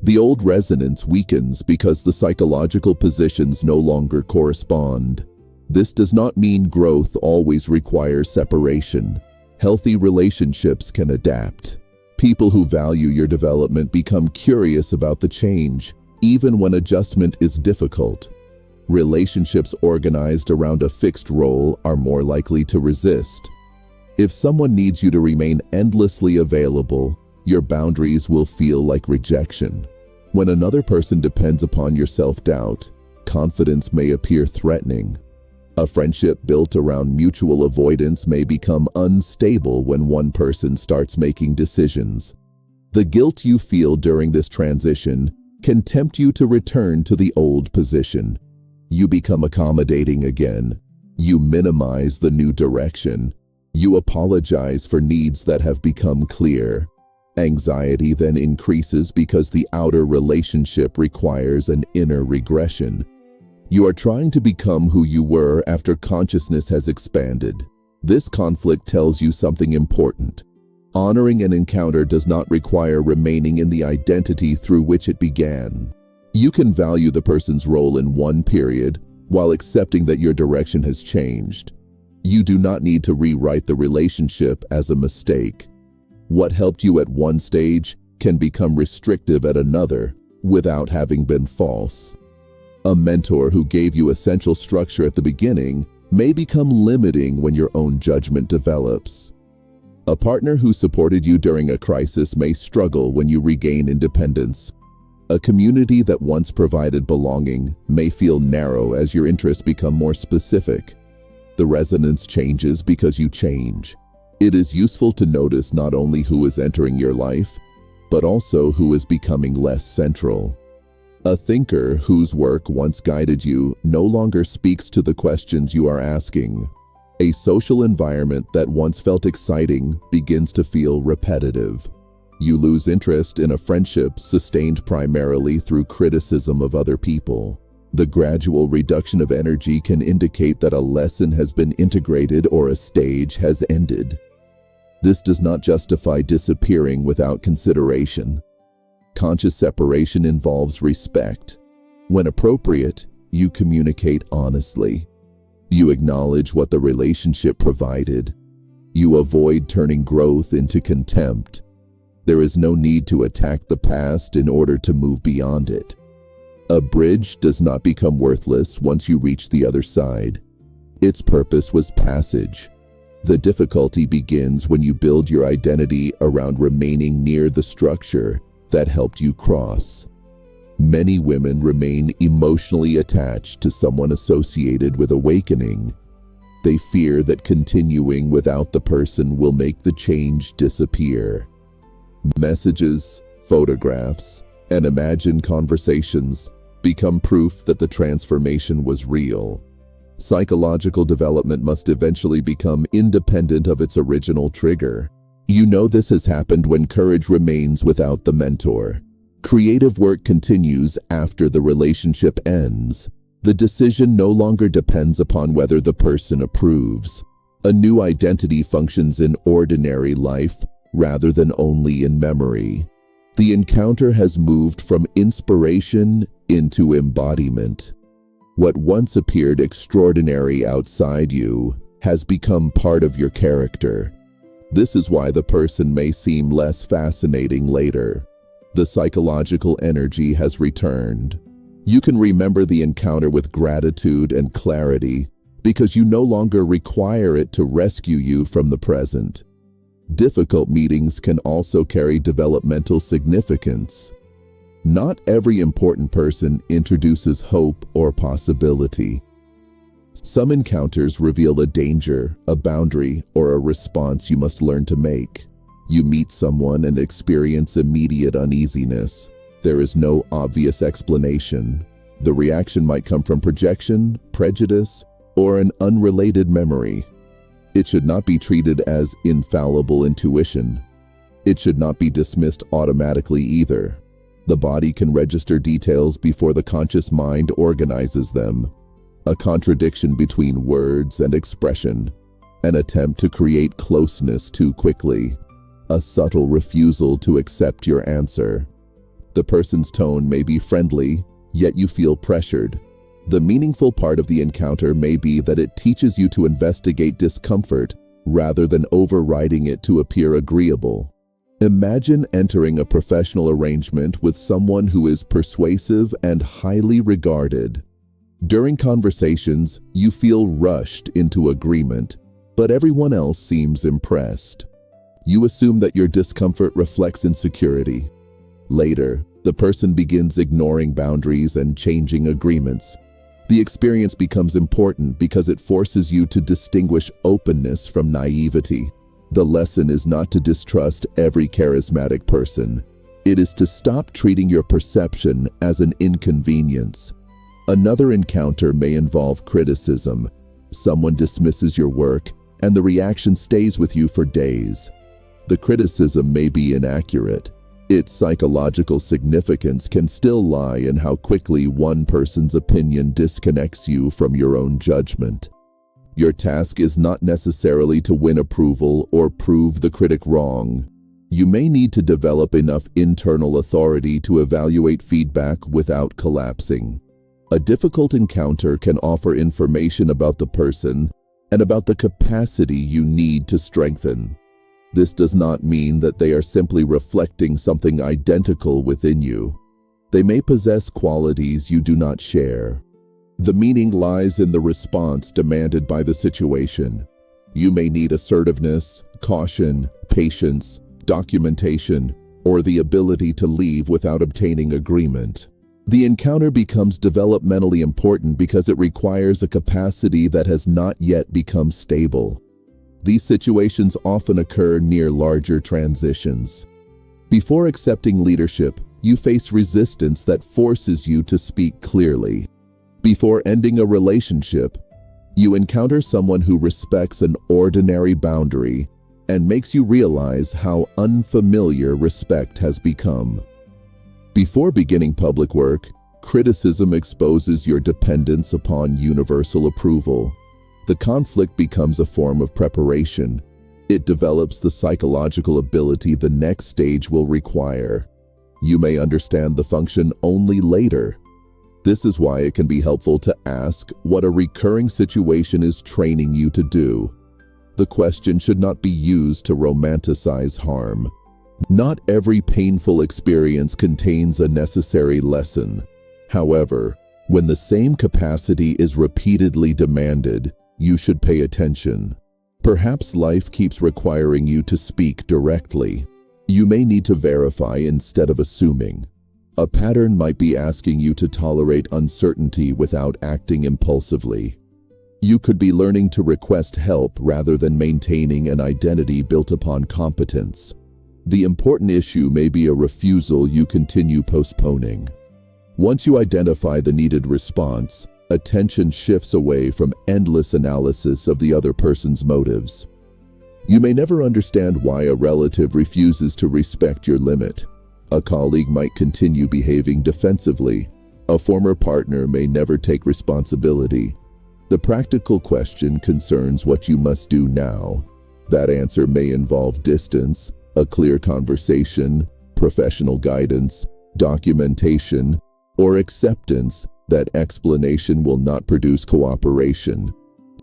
The old resonance weakens because the psychological positions no longer correspond. This does not mean growth always requires separation. Healthy relationships can adapt. People who value your development become curious about the change, even when adjustment is difficult. Relationships organized around a fixed role are more likely to resist. If someone needs you to remain endlessly available, your boundaries will feel like rejection. When another person depends upon your self-doubt, confidence may appear threatening. A friendship built around mutual avoidance may become unstable when one person starts making decisions. The guilt you feel during this transition can tempt you to return to the old position. You become accommodating again. You minimize the new direction. You apologize for needs that have become clear. Anxiety then increases because the outer relationship requires an inner regression. You are trying to become who you were after consciousness has expanded. This conflict tells you something important. Honoring an encounter does not require remaining in the identity through which it began. You can value the person's role in one period while accepting that your direction has changed. You do not need to rewrite the relationship as a mistake. What helped you at one stage can become restrictive at another without having been false. A mentor who gave you essential structure at the beginning may become limiting when your own judgment develops. A partner who supported you during a crisis may struggle when you regain independence. A community that once provided belonging may feel narrow as your interests become more specific. The resonance changes because you change. It is useful to notice not only who is entering your life, but also who is becoming less central. A thinker whose work once guided you no longer speaks to the questions you are asking. A social environment that once felt exciting begins to feel repetitive. You lose interest in a friendship sustained primarily through criticism of other people. The gradual reduction of energy can indicate that a lesson has been integrated or a stage has ended. This does not justify disappearing without consideration. Conscious separation involves respect. When appropriate, you communicate honestly. You acknowledge what the relationship provided. You avoid turning growth into contempt. There is no need to attack the past in order to move beyond it. A bridge does not become worthless once you reach the other side. Its purpose was passage. The difficulty begins when you build your identity around remaining near the structure that helped you cross. Many women remain emotionally attached to someone associated with awakening. They fear that continuing without the person will make the change disappear. Messages, photographs, and imagined conversations become proof that the transformation was real. Psychological development must eventually become independent of its original trigger. You know this has happened when courage remains without the mentor. Creative work continues after the relationship ends. The decision no longer depends upon whether the person approves. A new identity functions in ordinary life rather than only in memory. The encounter has moved from inspiration into embodiment. What once appeared extraordinary outside you has become part of your character. This is why the person may seem less fascinating later. The psychological energy has returned. You can remember the encounter with gratitude and clarity because you no longer require it to rescue you from the present. Difficult meetings can also carry developmental significance. Not every important person introduces hope or possibility. Some encounters reveal a danger, a boundary, or a response you must learn to make. You meet someone and experience immediate uneasiness. There is no obvious explanation. The reaction might come from projection, prejudice, or an unrelated memory. It should not be treated as infallible intuition. It should not be dismissed automatically either. The body can register details before the conscious mind organizes them. A contradiction between words and expression. An attempt to create closeness too quickly. A subtle refusal to accept your answer. The person's tone may be friendly, yet you feel pressured. The meaningful part of the encounter may be that it teaches you to investigate discomfort rather than overriding it to appear agreeable. Imagine entering a professional arrangement with someone who is persuasive and highly regarded. During conversations, you feel rushed into agreement, but everyone else seems impressed. You assume that your discomfort reflects insecurity. Later, the person begins ignoring boundaries and changing agreements. The experience becomes important because it forces you to distinguish openness from naivety. The lesson is not to distrust every charismatic person. It is to stop treating your perception as an inconvenience. Another encounter may involve criticism. Someone dismisses your work, and the reaction stays with you for days. The criticism may be inaccurate. Its psychological significance can still lie in how quickly one person's opinion disconnects you from your own judgment. Your task is not necessarily to win approval or prove the critic wrong. You may need to develop enough internal authority to evaluate feedback without collapsing. A difficult encounter can offer information about the person and about the capacity you need to strengthen. This does not mean that they are simply reflecting something identical within you. They may possess qualities you do not share. The meaning lies in the response demanded by the situation. You may need assertiveness, caution, patience, documentation, or the ability to leave without obtaining agreement. The encounter becomes developmentally important because it requires a capacity that has not yet become stable. These situations often occur near larger transitions. Before accepting leadership, you face resistance that forces you to speak clearly. Before ending a relationship, you encounter someone who respects an ordinary boundary and makes you realize how unfamiliar respect has become. Before beginning public work, criticism exposes your dependence upon universal approval. The conflict becomes a form of preparation. It develops the psychological ability the next stage will require. You may understand the function only later. This is why it can be helpful to ask what a recurring situation is training you to do. The question should not be used to romanticize harm. Not every painful experience contains a necessary lesson. However, when the same capacity is repeatedly demanded, you should pay attention. Perhaps life keeps requiring you to speak directly. You may need to verify instead of assuming. A pattern might be asking you to tolerate uncertainty without acting impulsively. You could be learning to request help rather than maintaining an identity built upon competence. The important issue may be a refusal you continue postponing. Once you identify the needed response, attention shifts away from endless analysis of the other person's motives. You may never understand why a relative refuses to respect your limit. A colleague might continue behaving defensively. A former partner may never take responsibility. The practical question concerns what you must do now. That answer may involve distance, a clear conversation, professional guidance, documentation, or acceptance that explanation will not produce cooperation.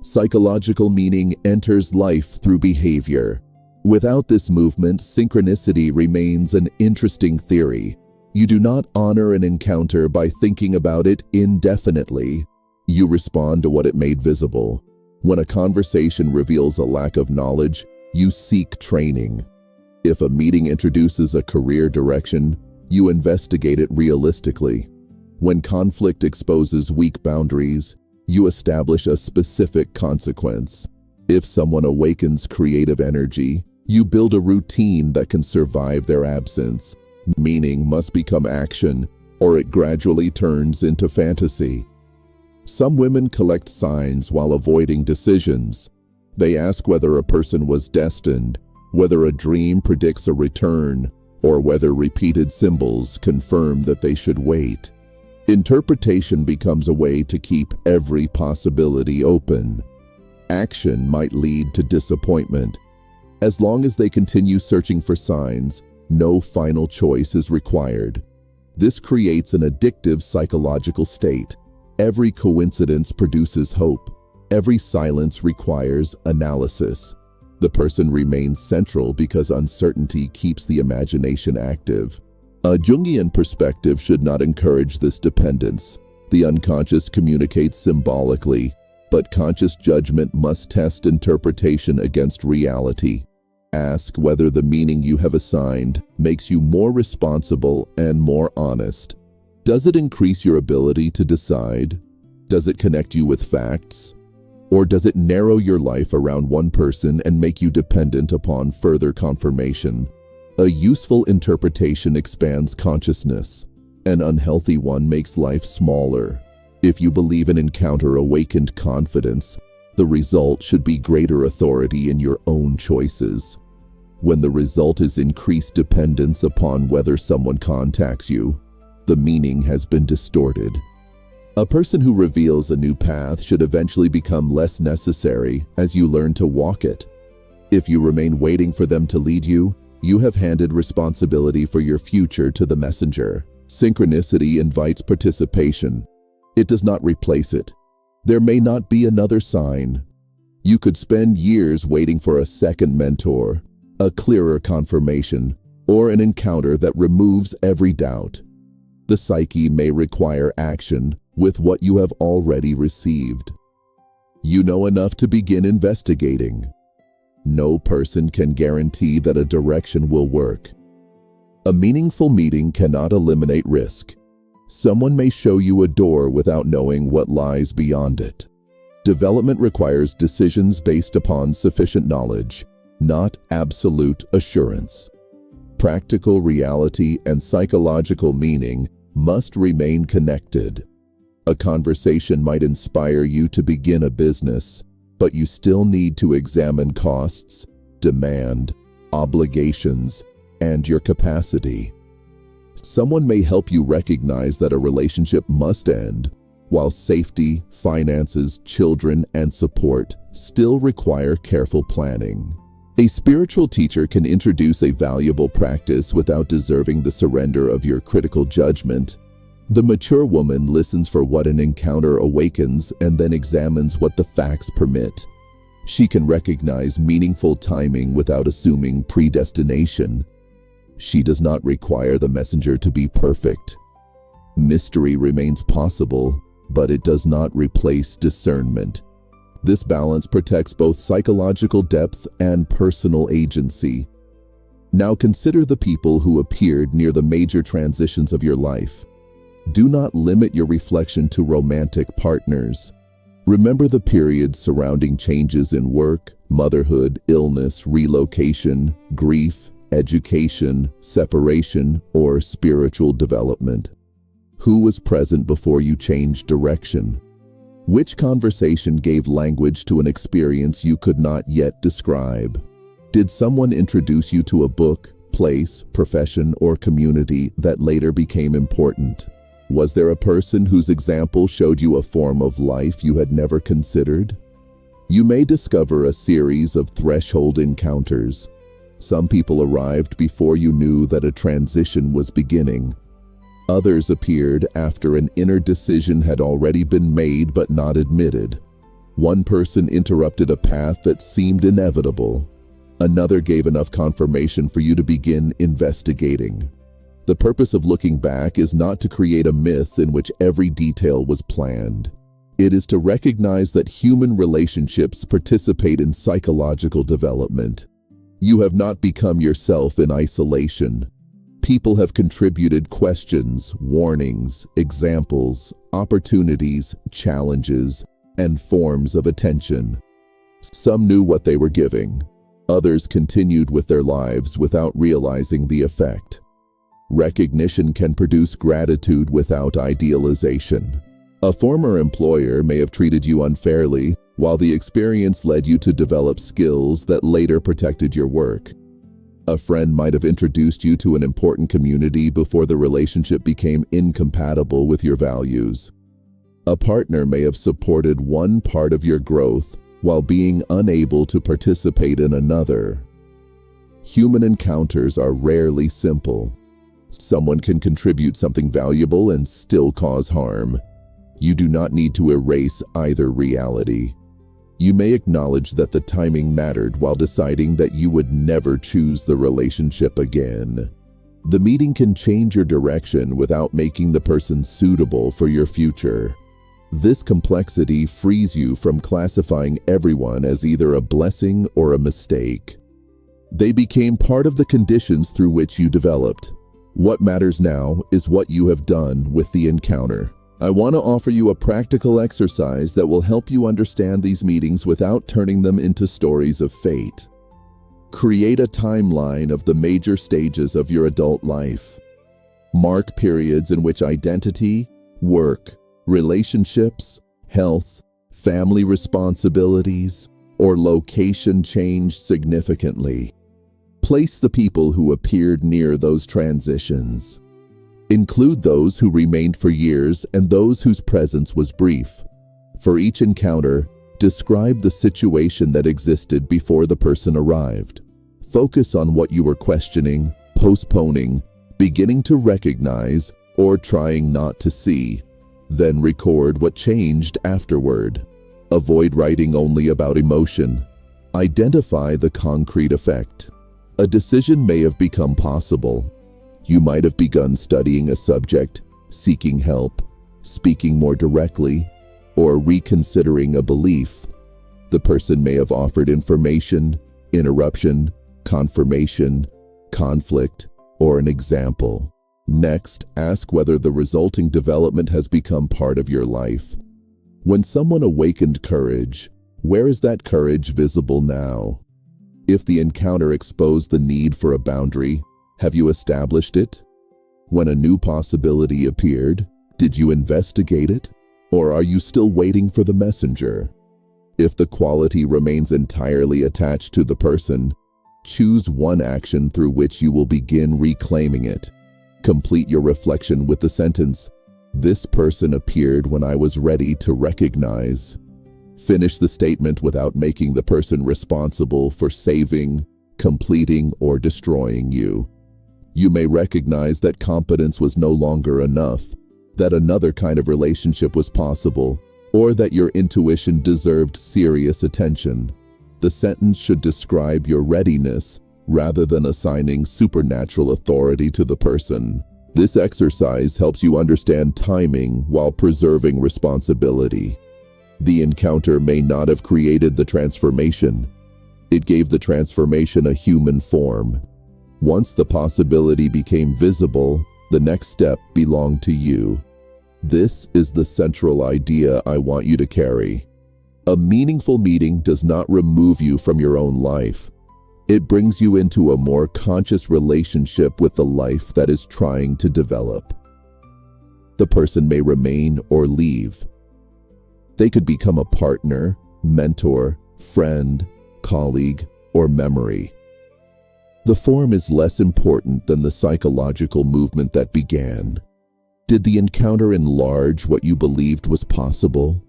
Psychological meaning enters life through behavior. Without this movement, synchronicity remains an interesting theory. You do not honor an encounter by thinking about it indefinitely. You respond to what it made visible. When a conversation reveals a lack of knowledge, you seek training. If a meeting introduces a career direction, you investigate it realistically. When conflict exposes weak boundaries, you establish a specific consequence. If someone awakens creative energy, you build a routine that can survive their absence. Meaning must become action, or it gradually turns into fantasy. Some women collect signs while avoiding decisions. They ask whether a person was destined, whether a dream predicts a return, or whether repeated symbols confirm that they should wait. Interpretation becomes a way to keep every possibility open. Action might lead to disappointment. As long as they continue searching for signs, no final choice is required. This creates an addictive psychological state. Every coincidence produces hope. Every silence requires analysis. The person remains central because uncertainty keeps the imagination active. A Jungian perspective should not encourage this dependence. The unconscious communicates symbolically, but conscious judgment must test interpretation against reality. Ask whether the meaning you have assigned makes you more responsible and more honest. Does it increase your ability to decide? Does it connect you with facts? Or does it narrow your life around one person and make you dependent upon further confirmation? A useful interpretation expands consciousness. An unhealthy one makes life smaller. If you believe an encounter awakened confidence, the result should be greater authority in your own choices. When the result is increased dependence upon whether someone contacts you, the meaning has been distorted. A person who reveals a new path should eventually become less necessary as you learn to walk it. If you remain waiting for them to lead you, you have handed responsibility for your future to the messenger. Synchronicity invites participation. It does not replace it. There may not be another sign. You could spend years waiting for a second mentor, a clearer confirmation, or an encounter that removes every doubt. The psyche may require action with what you have already received. You know enough to begin investigating. No person can guarantee that a direction will work. A meaningful meeting cannot eliminate risk. Someone may show you a door without knowing what lies beyond it. Development requires decisions based upon sufficient knowledge, not absolute assurance. Practical reality and psychological meaning must remain connected. A conversation might inspire you to begin a business, but you still need to examine costs, demand, obligations, and your capacity. Someone may help you recognize that a relationship must end, while safety, finances, children, and support still require careful planning. A spiritual teacher can introduce a valuable practice without deserving the surrender of your critical judgment. The mature woman listens for what an encounter awakens and then examines what the facts permit. She can recognize meaningful timing without assuming predestination. She does not require the messenger to be perfect. Mystery remains possible, but it does not replace discernment. This balance protects both psychological depth and personal agency. Now consider the people who appeared near the major transitions of your life. Do not limit your reflection to romantic partners. Remember the periods surrounding changes in work, motherhood, illness, relocation, grief, education, separation, or spiritual development. Who was present before you changed direction? Which conversation gave language to an experience you could not yet describe? Did someone introduce you to a book, place, profession, or community that later became important? Was there a person whose example showed you a form of life you had never considered? You may discover a series of threshold encounters. Some people arrived before you knew that a transition was beginning. Others appeared after an inner decision had already been made but not admitted. One person interrupted a path that seemed inevitable. Another gave enough confirmation for you to begin investigating. The purpose of looking back is not to create a myth in which every detail was planned. It is to recognize that human relationships participate in psychological development. You have not become yourself in isolation. People have contributed questions, warnings, examples, opportunities, challenges, and forms of attention. Some knew what they were giving. Others continued with their lives without realizing the effect. Recognition can produce gratitude without idealization. A former employer may have treated you unfairly, while the experience led you to develop skills that later protected your work. A friend might have introduced you to an important community before the relationship became incompatible with your values. A partner may have supported one part of your growth while being unable to participate in another. Human encounters are rarely simple. Someone can contribute something valuable and still cause harm. You do not need to erase either reality. You may acknowledge that the timing mattered while deciding that you would never choose the relationship again. The meeting can change your direction without making the person suitable for your future. This complexity frees you from classifying everyone as either a blessing or a mistake. They became part of the conditions through which you developed. What matters now is what you have done with the encounter. I want to offer you a practical exercise that will help you understand these meetings without turning them into stories of fate. Create a timeline of the major stages of your adult life. Mark periods in which identity, work, relationships, health, family responsibilities, or location changed significantly. Place the people who appeared near those transitions. Include those who remained for years and those whose presence was brief. For each encounter, describe the situation that existed before the person arrived. Focus on what you were questioning, postponing, beginning to recognize, or trying not to see. Then record what changed afterward. Avoid writing only about emotion. Identify the concrete effect. A decision may have become possible. You might have begun studying a subject, seeking help, speaking more directly, or reconsidering a belief. The person may have offered information, interruption, confirmation, conflict, or an example. Next, ask whether the resulting development has become part of your life. When someone awakened courage, where is that courage visible now? If the encounter exposed the need for a boundary, have you established it? When a new possibility appeared, did you investigate it? Or are you still waiting for the messenger? If the quality remains entirely attached to the person, choose one action through which you will begin reclaiming it. Complete your reflection with the sentence, "This person appeared when I was ready to recognize." Finish the statement without making the person responsible for saving, completing, or destroying you. You may recognize that competence was no longer enough, that another kind of relationship was possible, or that your intuition deserved serious attention. The sentence should describe your readiness rather than assigning supernatural authority to the person. This exercise helps you understand timing while preserving responsibility. The encounter may not have created the transformation. It gave the transformation a human form. Once the possibility became visible, the next step belonged to you. This is the central idea I want you to carry. A meaningful meeting does not remove you from your own life. It brings you into a more conscious relationship with the life that is trying to develop. The person may remain or leave. They could become a partner, mentor, friend, colleague, or memory. The form is less important than the psychological movement that began. Did the encounter enlarge what you believed was possible?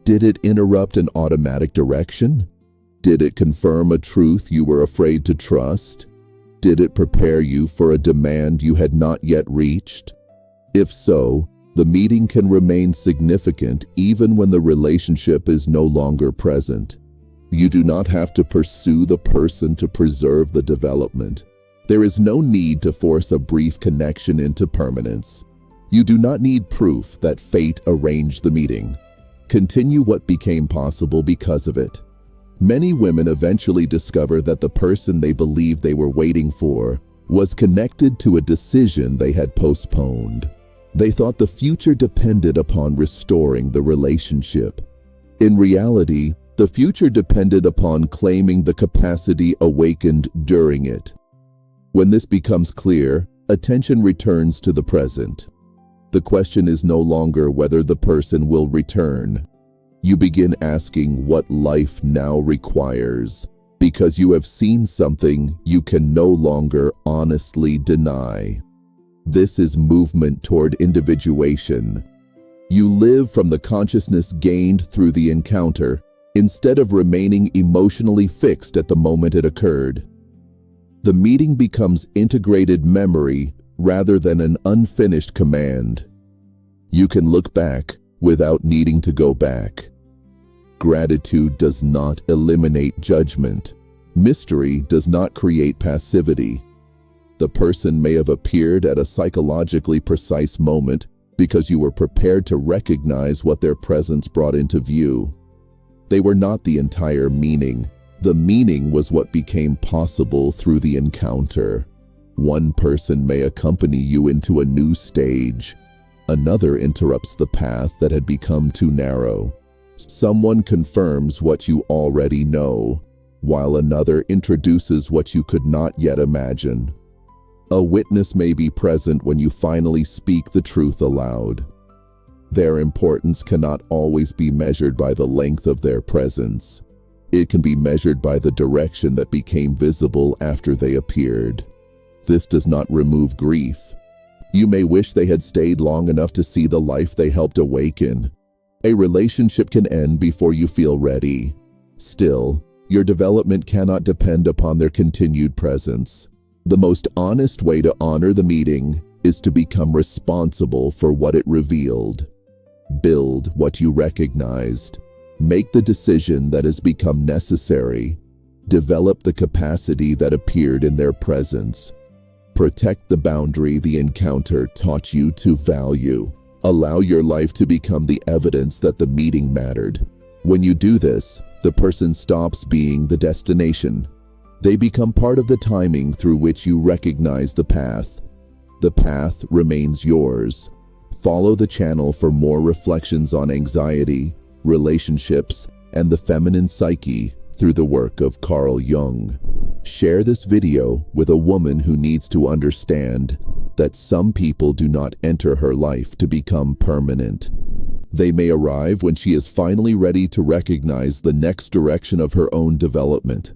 Did it interrupt an automatic direction? Did it confirm a truth you were afraid to trust? Did it prepare you for a demand you had not yet reached? If so, the meeting can remain significant even when the relationship is no longer present. You do not have to pursue the person to preserve the development. There is no need to force a brief connection into permanence. You do not need proof that fate arranged the meeting. Continue what became possible because of it. Many women eventually discover that the person they believed they were waiting for was connected to a decision they had postponed. They thought the future depended upon restoring the relationship. In reality, the future depended upon claiming the capacity awakened during it. When this becomes clear, attention returns to the present. The question is no longer whether the person will return. You begin asking what life now requires, because you have seen something you can no longer honestly deny. This is movement toward individuation. You live from the consciousness gained through the encounter, instead of remaining emotionally fixed at the moment it occurred. The meeting becomes integrated memory rather than an unfinished command. You can look back without needing to go back. Gratitude does not eliminate judgment. Mystery does not create passivity. The person may have appeared at a psychologically precise moment because you were prepared to recognize what their presence brought into view. They were not the entire meaning. The meaning was what became possible through the encounter. One person may accompany you into a new stage. Another interrupts the path that had become too narrow. Someone confirms what you already know, while another introduces what you could not yet imagine. A witness may be present when you finally speak the truth aloud. Their importance cannot always be measured by the length of their presence. It can be measured by the direction that became visible after they appeared. This does not remove grief. You may wish they had stayed long enough to see the life they helped awaken. A relationship can end before you feel ready. Still, your development cannot depend upon their continued presence. The most honest way to honor the meeting is to become responsible for what it revealed. Build what you recognized. Make the decision that has become necessary. Develop the capacity that appeared in their presence. Protect the boundary the encounter taught you to value. Allow your life to become the evidence that the meeting mattered. When you do this, the person stops being the destination. They become part of the timing through which you recognize the path. The path remains yours. Follow the channel for more reflections on anxiety, relationships, and the feminine psyche through the work of Carl Jung. Share this video with a woman who needs to understand that some people do not enter her life to become permanent. They may arrive when she is finally ready to recognize the next direction of her own development.